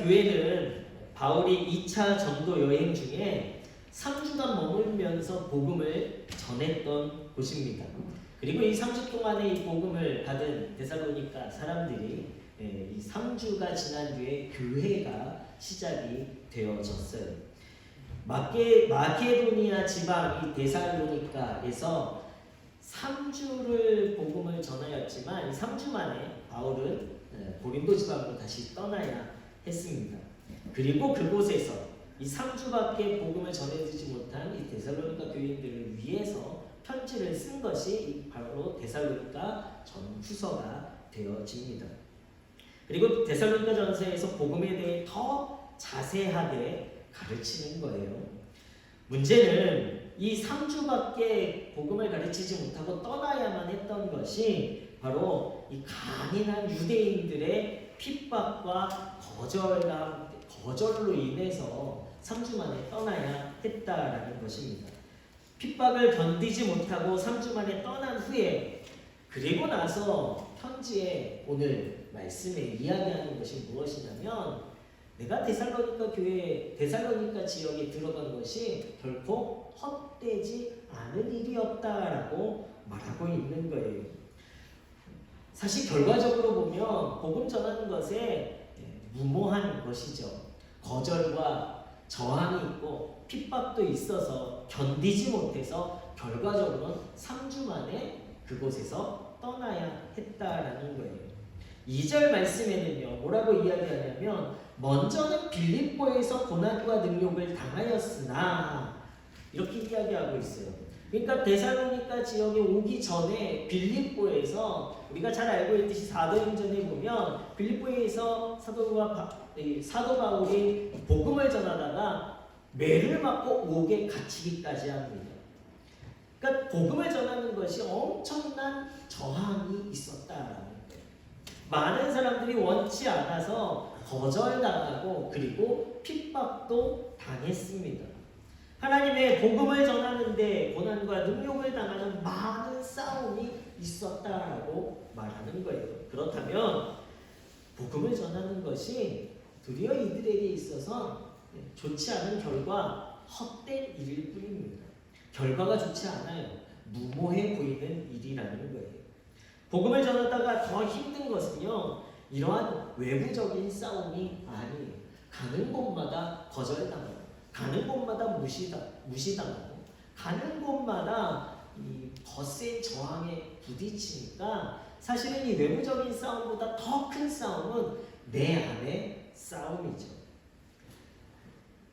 교회는 바울이 2차 전도 여행 중에 3주간 머물면서 복음을 전했던 곳입니다. 그리고 이 3주 동안에 이 복음을 받은 데살로니가 사람들이 이 3주가 지난 뒤에 교회가 시작이 되어졌어요. 마케도니아 지방 이 데살로니가에서 3주를 복음을 전하였지만 이 3주 만에 바울은 고린도 지방으로 다시 떠나야 했습니다. 그리고 그곳에서 이 3주밖에 복음을 전해주지 못한 이 데살로니가 교인들을 위해서 편지를 쓴 것이 바로 데살로니가 전후서가 되어집니다. 그리고 데살로니가 전서에서 복음에 대해 더 자세하게 가르치는 거예요. 문제는 이 3주밖에 복음을 가르치지 못하고 떠나야만 했던 것이 바로 이 강인한 유대인들의 핍박과 거절로 인해서 3주 만에 떠나야 했다라는 것입니다. 핍박을 견디지 못하고 3주 만에 떠난 후에 그리고 나서 편지에 오늘 말씀에 이야기하는 것이 무엇이냐면 내가 데살로니가 교회 데살로니가 지역에 들어간 것이 결코 헛되지 않은 일이었다라고 말하고 있는 거예요. 사실 결과적으로 보면 복음 전하는 것에 무모한 것이죠. 거절과 저항이 있고 핍박도 있어서 견디지 못해서 결과적으로는 3주 만에 그곳에서 떠나야 했다라는 거예요. 2절 말씀에는요 뭐라고 이야기하냐면 먼저는 빌립보에서 고난과 능욕을 당하였으나 이렇게 이야기하고 있어요. 그러니까 데살로니가 지역에 오기 전에 빌립보에서 우리가 잘 알고 있듯이 사도행전에 보면 빌립보에서 사도 바울이 복음을 전하다가 매를 맞고 옥에 갇히기까지 합니다. 그러니까 복음을 전하는 것이 엄청난 저항이 있었다라는 거예요. 많은 사람들이 원치 않아서 거절당하고 그리고 핍박도 당했습니다. 하나님의 복음을 전하는데 고난과 능욕을 당하는 많은 싸움이 있었다라고 말하는 거예요. 그렇다면 복음을 전하는 것이 도리어 이들에게 있어서 좋지 않은 결과 헛된 일일 뿐입니다. 결과가 좋지 않아요. 무모해 보이는 일이라는 거예요. 복음을 전하다가 더 힘든 것은요 이러한 외부적인 싸움이 아니에요. 가는 곳마다 거절당하고 가는 곳마다 무시당하고 가는 곳마다 이 거센 저항에 부딪히니까 사실은 이 외부적인 싸움보다 더 큰 싸움은 내 안의 싸움이죠.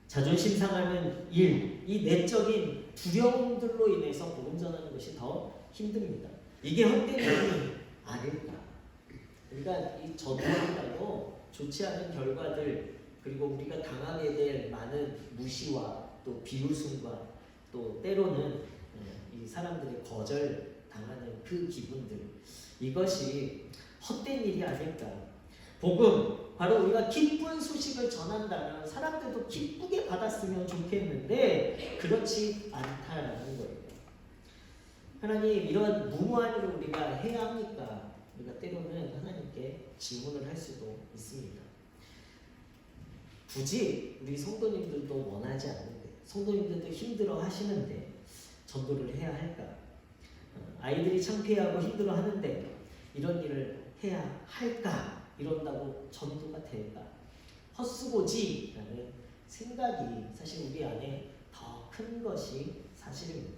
자존심 상하는 일, 이 내적인 두려움들로 인해서 복음 전하는 것이 더 힘듭니다. 이게 헛된 일이 아닐까. 그러니까 이 전도보다도 좋지 않은 결과들 그리고 우리가 당하게 될 많은 무시와 또 비웃음과 또 때로는 이 사람들의 거절 당하는 그 기분들 이것이 헛된 일이 아닐까. 복음 바로 우리가 기쁜 소식을 전한다면 사람들도 기쁘게 받았으면 좋겠는데 그렇지 않다라는 거예요. 하나님 이런 무모한 일을 우리가 해야 합니까? 우리가 때로는 하나님께 질문을 할 수도 있습니다. 굳이 우리 성도님들도 원하지 않는데 성도님들도 힘들어 하시는데 전도를 해야 할까? 아이들이 창피하고 힘들어 하는데 이런 일을 해야 할까? 이런다고 전도가 될까? 헛수고지라는 생각이 사실 우리 안에 더 큰 것이 사실입니다.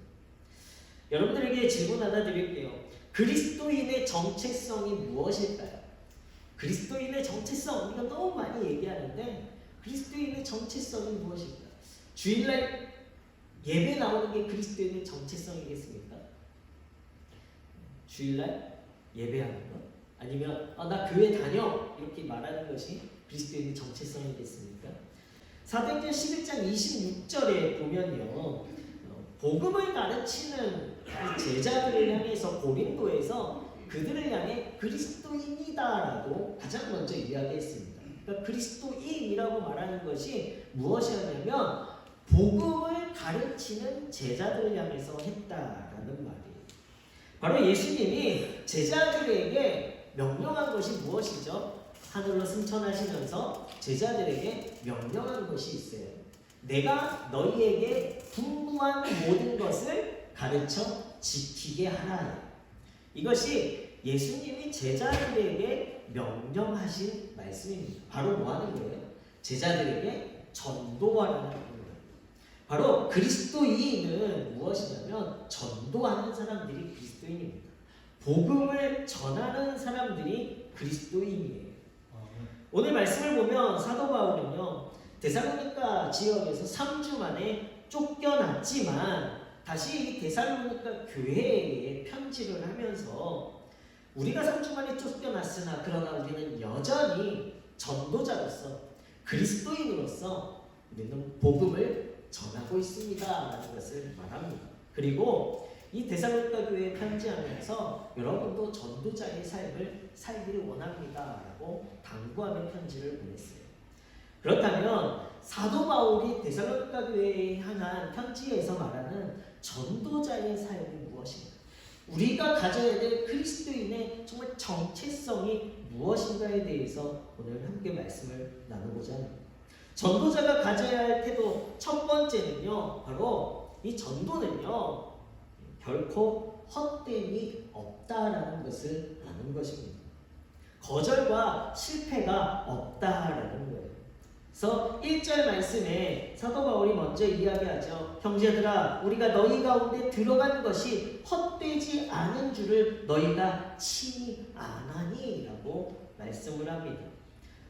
여러분들에게 질문 하나 드릴게요. 그리스도인의 정체성이 무엇일까요? 그리스도인의 정체성 우리가 너무 많이 얘기하는데 그리스도인의 정체성이 무엇일까? 주일날 예배 나오는 게 그리스도인의 정체성이겠습니까? 주일날 예배하는 것? 아니면 나 교회 다녀 이렇게 말하는 것이 그리스도인의 정체성이겠습니까? 사도행전 11장 26절에 보면요 복음을 가르치는 제자들을 향해서 고린도에서 그들을 향해 그리스도인이다라고 가장 먼저 이야기했습니다. 그러니까 그리스도인이라고 말하는 것이 무엇이었냐면 복음을 가르치는 제자들을 향해서 했다라는 말이에요. 바로 예수님이 제자들에게 명령한 것이 무엇이죠? 하늘로 승천하시면서 제자들에게 명령한 것이 있어요. 내가 너희에게 분부한 모든 것을 가르쳐 지키게 하라. 이것이 예수님이 제자들에게 명령하신 말씀입니다. 바로 뭐 하는 거예요? 제자들에게 전도하라는 겁니다. 바로 그리스도인은 무엇이냐면 전도하는 사람들이 그리스도인입니다. 복음을 전하는 사람들이 그리스도인이에요. 오늘 말씀을 보면 사도 바울은요, 데살로니가 지역에서 3주 만에 쫓겨났지만 다시 이 데살로니가 교회에 편지를 하면서 우리가 3주 만에 쫓겨났으나 그러나 우리는 여전히 전도자로서 그리스도인으로서 우리는 복음을 전하고 있습니다 라는 것을 말합니다. 그리고 이 데살로니가 교회에 편지하면서 여러분도 전도자의 삶을 살기를 원합니다 라고 당부하는 편지를 보냈어요. 그렇다면 사도 바울이 데살로니가 교회에 향한 편지에서 말하는 전도자의 삶이 무엇인가? 우리가 가져야 될 그리스도인의 정말 정체성이 무엇인가에 대해서 오늘 함께 말씀을 나누고자 합니다. 전도자가 가져야 할 태도 첫 번째는요, 바로 이 전도는요 결코 헛됨이 없다라는 것을 아는 것입니다. 거절과 실패가 없다라는 거예요. 그래서 1절 말씀에 사도 바울이 먼저 이야기하죠. 형제들아, 우리가 너희 가운데 들어간 것이 헛되지 않은 줄을 너희가 친히 아나니 라고 말씀을 합니다.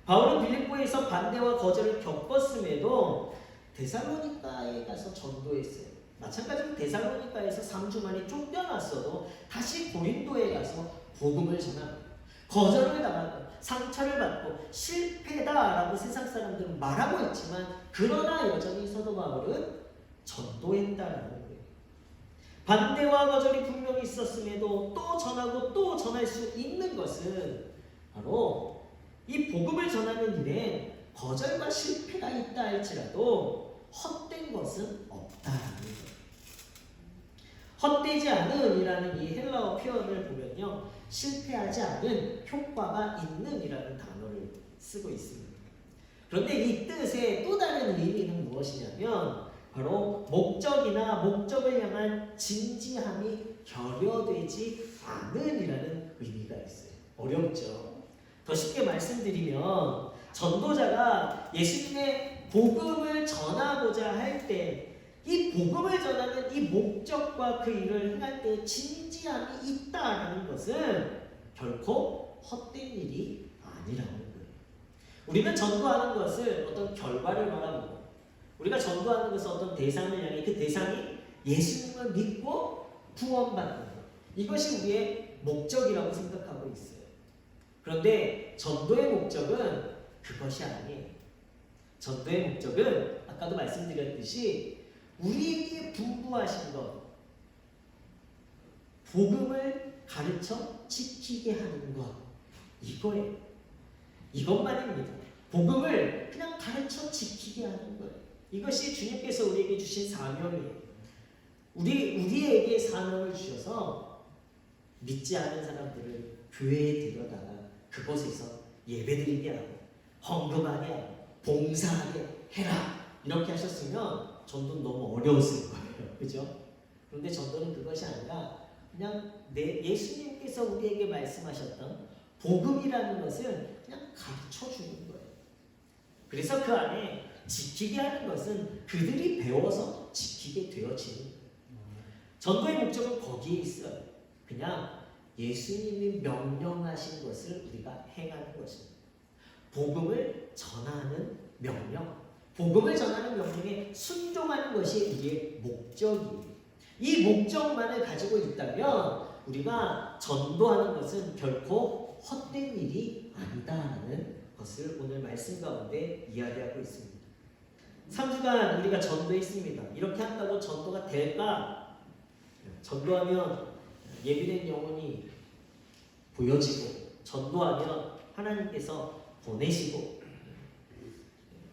바울은 빌립보에서 반대와 거절을 겪었음에도 데살로니가에 가서 전도했어요. 마찬가지로 데살로니가에서 3주 만에 쫓겨났어도 다시 고린도에 가서 복음을 전합니다. 거절을 당하고 상처를 받고 실패다라고 세상 사람들은 말하고 있지만 그러나 여전히 사도 바울은 전도했다라는 거예요. 반대와 거절이 분명히 있었음에도 또 전하고 또 전할 수 있는 것은 바로 이 복음을 전하는 일에 거절과 실패가 있다 할지라도 헛된 것은 없다라는 거예요. 헛되지 않음이라는 이 헬라어 표현을 보면요, 실패하지 않은 효과가 있는 이라는 단어를 쓰고 있습니다. 그런데 이 뜻의 또 다른 의미는 무엇이냐면 바로 목적이나 목적을 향한 진지함이 결여되지 않은 이라는 의미가 있어요. 어렵죠? 더 쉽게 말씀드리면 전도자가 예수님의 복음을 전하고자 할 때 이 복음을 전하는 이 목적과 그 일을 행할 때 진지함이 있다는 것은 결코 헛된 일이 아니라는 거예요. 우리는 전도하는 것을 어떤 결과를 바라보고 우리가 전도하는 것은 어떤 대상을 향해 그 대상이 예수님을 믿고 구원받는 것, 이것이 우리의 목적이라고 생각하고 있어요. 그런데 전도의 목적은 그것이 아니에요. 전도의 목적은 아까도 말씀드렸듯이 우리에게 분부하신 것, 복음을 가르쳐 지키게 하는 것, 이거예요. 이것만입니다. 복음을 그냥 가르쳐 지키게 하는 거예요. 이것이 주님께서 우리에게 주신 사명이에요. 우리에게 사명을 주셔서 믿지 않은 사람들을 교회에 데려다가 그곳에서 예배드리게 하고 헌금하게 하고 봉사하게 해라 이렇게 하셨으면 전도는 너무 어려웠을 거예요. 그죠? 그런데 전도는 그것이 아니라 그냥 예수님께서 우리에게 말씀하셨던 복음이라는 것을 그냥 가르쳐 주는 거예요. 그래서 그 안에 지키게 하는 것은 그들이 배워서 지키게 되어지는 거예요. 전도의 목적은 거기에 있어요. 그냥 예수님이 명령하신 것을 우리가 행하는 것입니다. 복음을 전하는 명령, 복음을 전하는 명령에 순종하는 것이 우리의 목적이에요. 이 목적만을 가지고 있다면 우리가 전도하는 것은 결코 헛된 일이 아니다라는 것을 오늘 말씀 가운데 이야기하고 있습니다. 3주간 우리가 전도했습니다. 이렇게 한다고 전도가 될까? 전도하면 예비된 영혼이 보여지고 전도하면 하나님께서 보내시고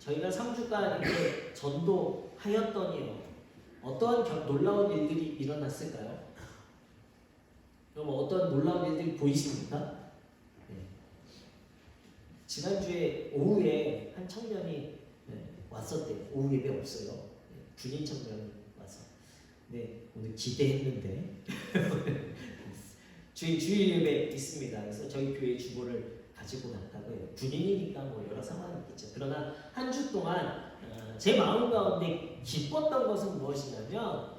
저희가 3주간 이렇게 전도하였더니요 어떠한 놀라운 일들이 일어났을까요? 그럼 어떤 놀라운 일들이 보이십니까? 네. 지난주에 오후에 한 청년이 왔었대요. 오후 예배 없어요. 군인 청년이 와서. 네, 오늘 기대했는데 주일 예배 있습니다. 그래서 저희 교회 주보를 가지고 갔다고 해요. 군인이니까 뭐 여러 상황이 있겠죠. 그러나 한 주 동안 제 마음 가운데 기뻤던 것은 무엇이냐면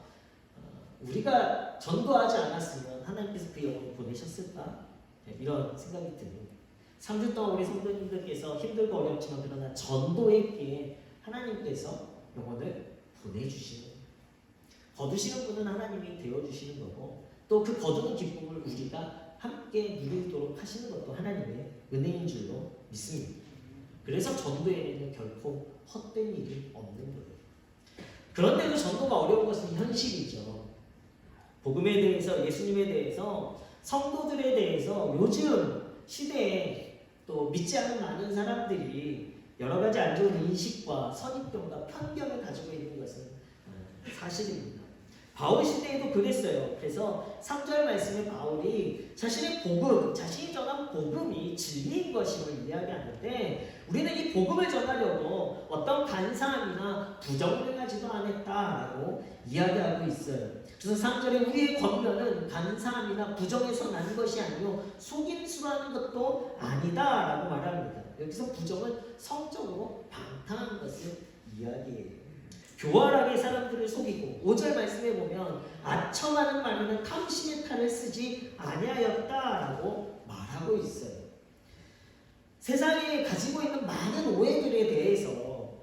우리가 전도하지 않았으면 하나님께서 그 영혼을 보내셨을까? 이런 생각이 듭니다. 3주 동안 우리 성도님들께서 힘들고 어렵지만 그러나 전도했기에 하나님께서 영혼을 보내주시는 거예요. 거두시는 분은 하나님이 되어주시는 거고 또 그 거두는 기쁨을 우리가 함께 누리도록 하시는 것도 하나님의 은혜인 줄로 믿습니다. 그래서 전도에는 결코 헛된 일이 없는 거예요. 그런데도 전도가 어려운 것은 현실이죠. 복음에 대해서, 예수님에 대해서, 성도들에 대해서 요즘 시대에 또 믿지 않는 많은 사람들이 여러 가지 안 좋은 인식과 선입견과 편견을 가지고 있는 것은 사실입니다. 바울 시대에도 그랬어요. 그래서 3절 말씀에 바울이 자신의 복음, 자신이 전한 복음이 진리인 것임을 이야기하는데 우리는 이 복음을 전하려고 어떤 간사함이나 부정을 하지도 않았다라고 이야기하고 있어요. 그래서 3절에 우리의 권면은 간사함이나 부정에서 난 것이 아니요 속임수라는 것도 아니다라고 말합니다. 여기서 부정은 성적으로 방탕한 것을 이야기해요. 교활하게 사람들을 속이고 5절 말씀에 보면 아첨하는 말에는 탐심의 탈을 쓰지 아니하였다라고 말하고 있어요. 세상에 가지고 있는 많은 오해들에 대해서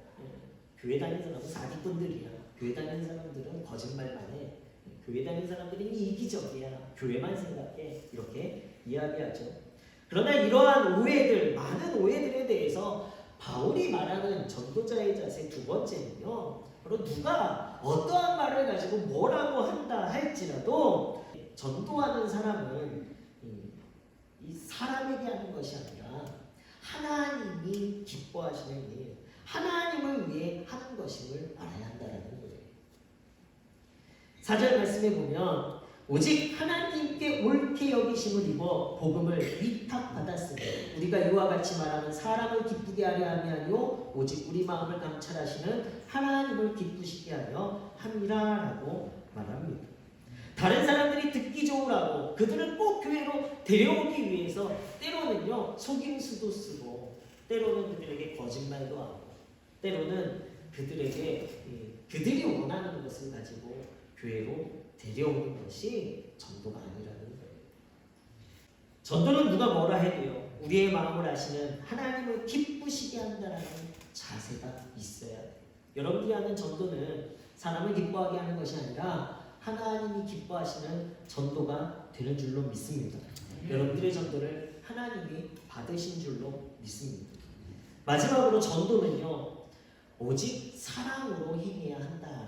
교회 다니는 사람은 사기꾼들이야. 교회 다니는 사람들은 거짓말만 해. 교회 다니는 사람들은 이기적이야. 교회만 생각해. 이렇게 이야기하죠. 그러나 이러한 오해들, 많은 오해들에 대해서 바울이 말하는 전도자의 자세 두 번째는요. 바로 누가 어떠한 말을 가지고 뭐라고 한다 할지라도 전도하는 사람은 이 사람에게 하는 것이 아니라 하나님이 기뻐하시는 일, 하나님을 위해 하는 것임을 알아야 한다는 거예요. 4절 말씀에 보면 오직 하나님께 옳게 여기심을 입어 복음을 위탁받았으니 우리가 이와 같이 말하는 사람을 기쁘게 하려 함이 아니요 오직 우리 마음을 감찰하시는 하나님을 기쁘시게 하려 함이라라고 말합니다. 다른 사람들이 듣기 좋으라고 그들을 꼭 교회로 데려오기 위해서 때로는요 속임수도 쓰고 때로는 그들에게 거짓말도 하고 때로는 그들에게 그들이 원하는 것을 가지고 교회로 데려오는 것이 전도가 아니라는 거예요. 전도는 누가 뭐라 해도요 우리의 마음을 아시는 하나님을 기쁘시게 한다는 자세가 있어야 돼요. 여러분들이 하는 전도는 사람을 기뻐하게 하는 것이 아니라 하나님이 기뻐하시는 전도가 되는 줄로 믿습니다. 여러분들의 전도를 하나님이 받으신 줄로 믿습니다. 마지막으로 전도는요 오직 사랑으로 행해야 한다는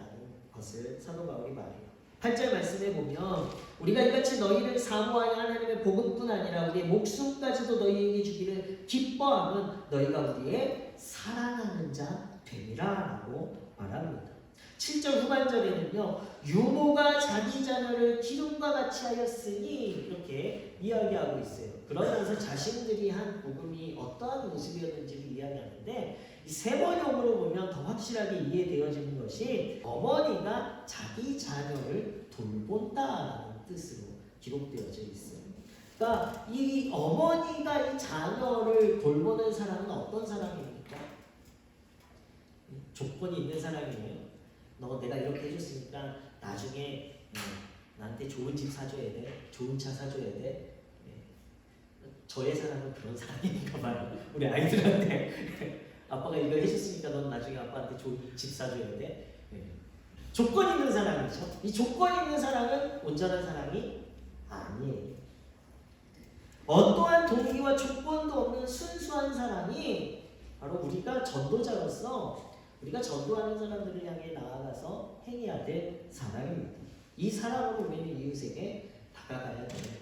것을 사도 바울이 말해요. 8절 말씀에 보면 우리가 이같이 너희를 사모하여 하나님의 복음뿐 아니라 우리의 목숨까지도 너희에게 주기를 기뻐하면 너희가 우리의 사랑하는 자 되리라라고 말합니다. 7절 후반절에는요 유모가 자기 자녀를 기름과 같이 하였으니 이렇게 이야기하고 있어요. 그러면서 자신들이 한 복음이 어떠한 모습이었는지를 이야기하는데 이 세 번역으로 보면 더 확실하게 이해되어지는 것이 어머니가 자기 자녀를 돌본다라는 뜻으로 기록되어져 있어요. 그러니까 이 어머니가 이 자녀를 돌보는 사람은 어떤 사람입니까? 조건이 있는 사람이에요. 너 내가 이렇게 해줬으니까 나중에 나한테 좋은 집 사줘야 돼, 좋은 차 사줘야 돼. 저의 사람은 그런 사람이니까 말이야. 우리 아이들한테 아빠가 이거 해줬으니까 넌 나중에 아빠한테 좋은 집 사줘야 돼. 조건 있는 사람이죠. 이 조건 있는 사람은 온전한 사람이 아니에요. 어떠한 동기와 조건도 없는 순수한 사람이 바로 우리가 전도자로서 우리가 전도하는 사람들을 향해 나아가서 행해야 될 사람입니다. 이 사람으로 우리는 이웃에게 다가가야 돼요.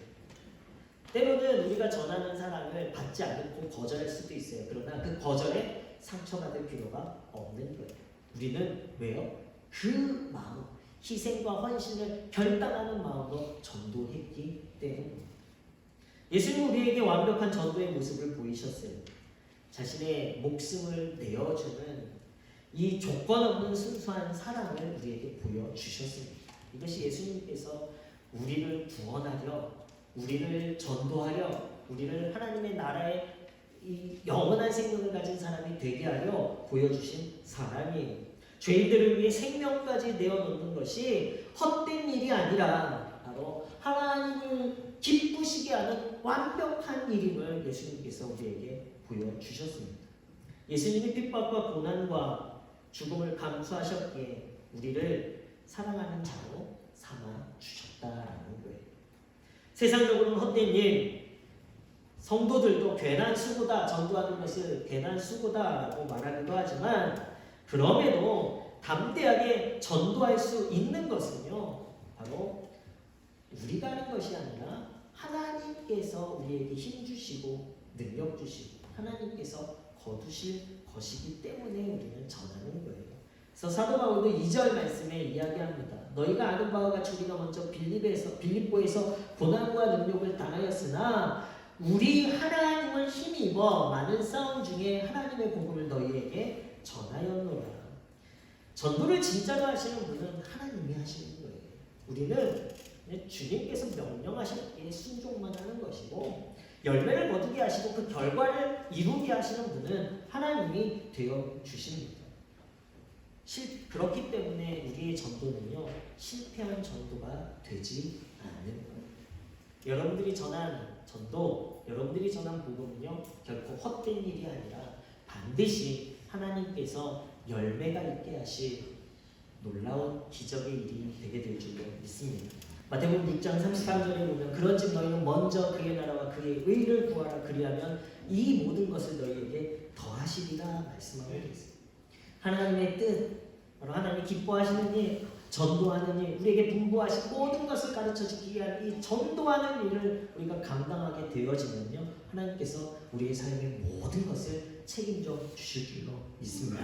때로는 우리가 전하는 사랑을 받지 않고 거절할 수도 있어요. 그러나 그 거절에 상처받을 필요가 없는 거예요. 우리는 왜요? 그 마음, 희생과 헌신을 결단하는 마음으로 전도했기 때문입니다. 예수님 우리에게 완벽한 전도의 모습을 보이셨어요. 자신의 목숨을 내어주는 이 조건 없는 순수한 사랑을 우리에게 보여주셨습니다. 이것이 예수님께서 우리를 구원하려, 우리를 전도하려, 우리를 하나님의 나라의 이 영원한 생명을 가진 사람이 되게 하려 보여주신 사랑이에요. 죄인들을 위해 생명까지 내어놓는 것이 헛된 일이 아니라 바로 하나님을 기쁘시게 하는 완벽한 일임을 예수님께서 우리에게 보여주셨습니다. 예수님이 핍박과 고난과 죽음을 감수하셨기에 우리를 사랑하는 자로 삼아주셨다라는 거예요. 세상적으로는 헛된 일, 성도들도 괜한 수고다, 전도하는 것을 괜한 수고다라고 말하기도 하지만 그럼에도 담대하게 전도할 수 있는 것은요, 바로 우리가 하는 것이 아니라 하나님께서 우리에게 힘 주시고 능력 주시고 하나님께서 거두실 것이기 때문에 우리는 전하는 거예요. 그래서 사도 바울도 2절 말씀에 이야기합니다. 너희가 아는 바와 같이 우리가 먼저 빌립보에서 고난과 능력을 당하였으나 우리 하나님을 힘입어 많은 싸움 중에 하나님의 복음을 너희에게 전하였노라. 전도를 진짜로 하시는 분은 하나님이 하시는 거예요. 우리는 주님께서 명령하시기에 순종만 하는 것이고 열매를 거두게 하시고 그 결과를 이루게 하시는 분은 하나님이 되어 주십니다. 그렇기 때문에 우리의 전도는요, 실패한 전도가 되지 않는 거예요. 여러분들이 전한 전도, 여러분들이 전한 복음은요, 결코 헛된 일이 아니라 반드시 하나님께서 열매가 있게 하실 놀라운 기적의 일이 되게 될 줄로 믿습니다. 마태복음 6장 33절에 보면 그런즉 너희는 먼저 그의 나라와 그의 의를 구하라. 그리하면 이 모든 것을 너희에게 더하시리라 말씀하고 있습니다. 하나님의 뜻, 바로 하나님이 기뻐하시는 일, 전도하는 일, 우리에게 분부하신 모든 것을 가르쳐주기 위한 이 전도하는 일을 우리가 감당하게 되어지면요, 하나님께서 우리의 삶의 모든 것을 책임져 주실 줄로 믿습니다.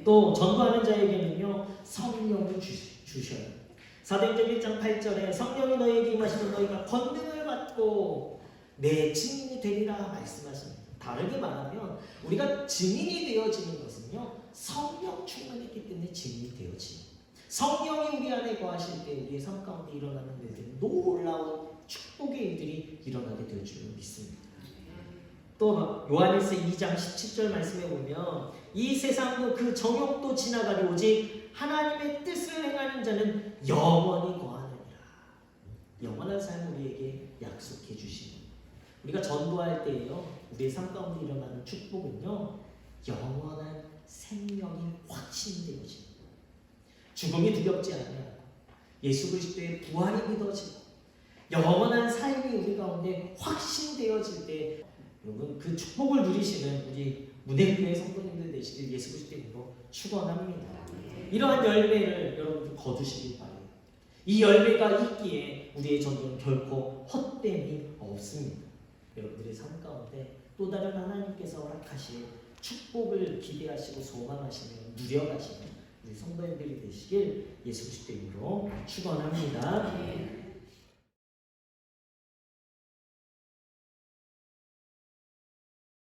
또 전도하는 자에게는요, 성령을 주셔요. 사도행전 1장 8절에 성령이 너희에게 임하시면 너희가 권능을 받고 내 증인이 되리라 말씀하십니다. 다르게 말하면 우리가 증인이 되어지는 것은요, 성령 충만했기 때문에 증인이 되어집니다. 성령이 우리 안에 거하실 때 우리의 삶 가운데 일어나는 일들은 놀라운 축복의 일들이 일어나게 될 줄 믿습니다. 또 요한일서 2장 17절 말씀에 보면 이 세상도 그 정욕도 지나가리 오직 하나님의 뜻을 행하는 자는 영원히 거하느니라. 영원한 삶을 우리에게 약속해 주시니 우리가 전도할 때에요, 우리의 삶 가운데 일어나는 축복은요, 영원한 생명이 확신되어집니다. 죽음이 두렵지 않아요. 예수 그리스도의 부활이 믿어지고 영원한 삶이 우리 가운데 확신되어질 때 여러분 그 축복을 누리시는 우리 문해교회 성도님들 되시길 예수 그리스도의 이름으로 축원합니다. 이러한 열매를 여러분들 거두시길 바랍니다. 이 열매가 있기에 우리의 전도는 결코 헛됨이 없습니다. 여러분들의 삶 가운데 또 다른 하나님께서 허락하신 축복을 기대하시고 소망하시며 누려가시는 우리 성도님들이 되시길 예수 그리스도의 이름으로 축원합니다.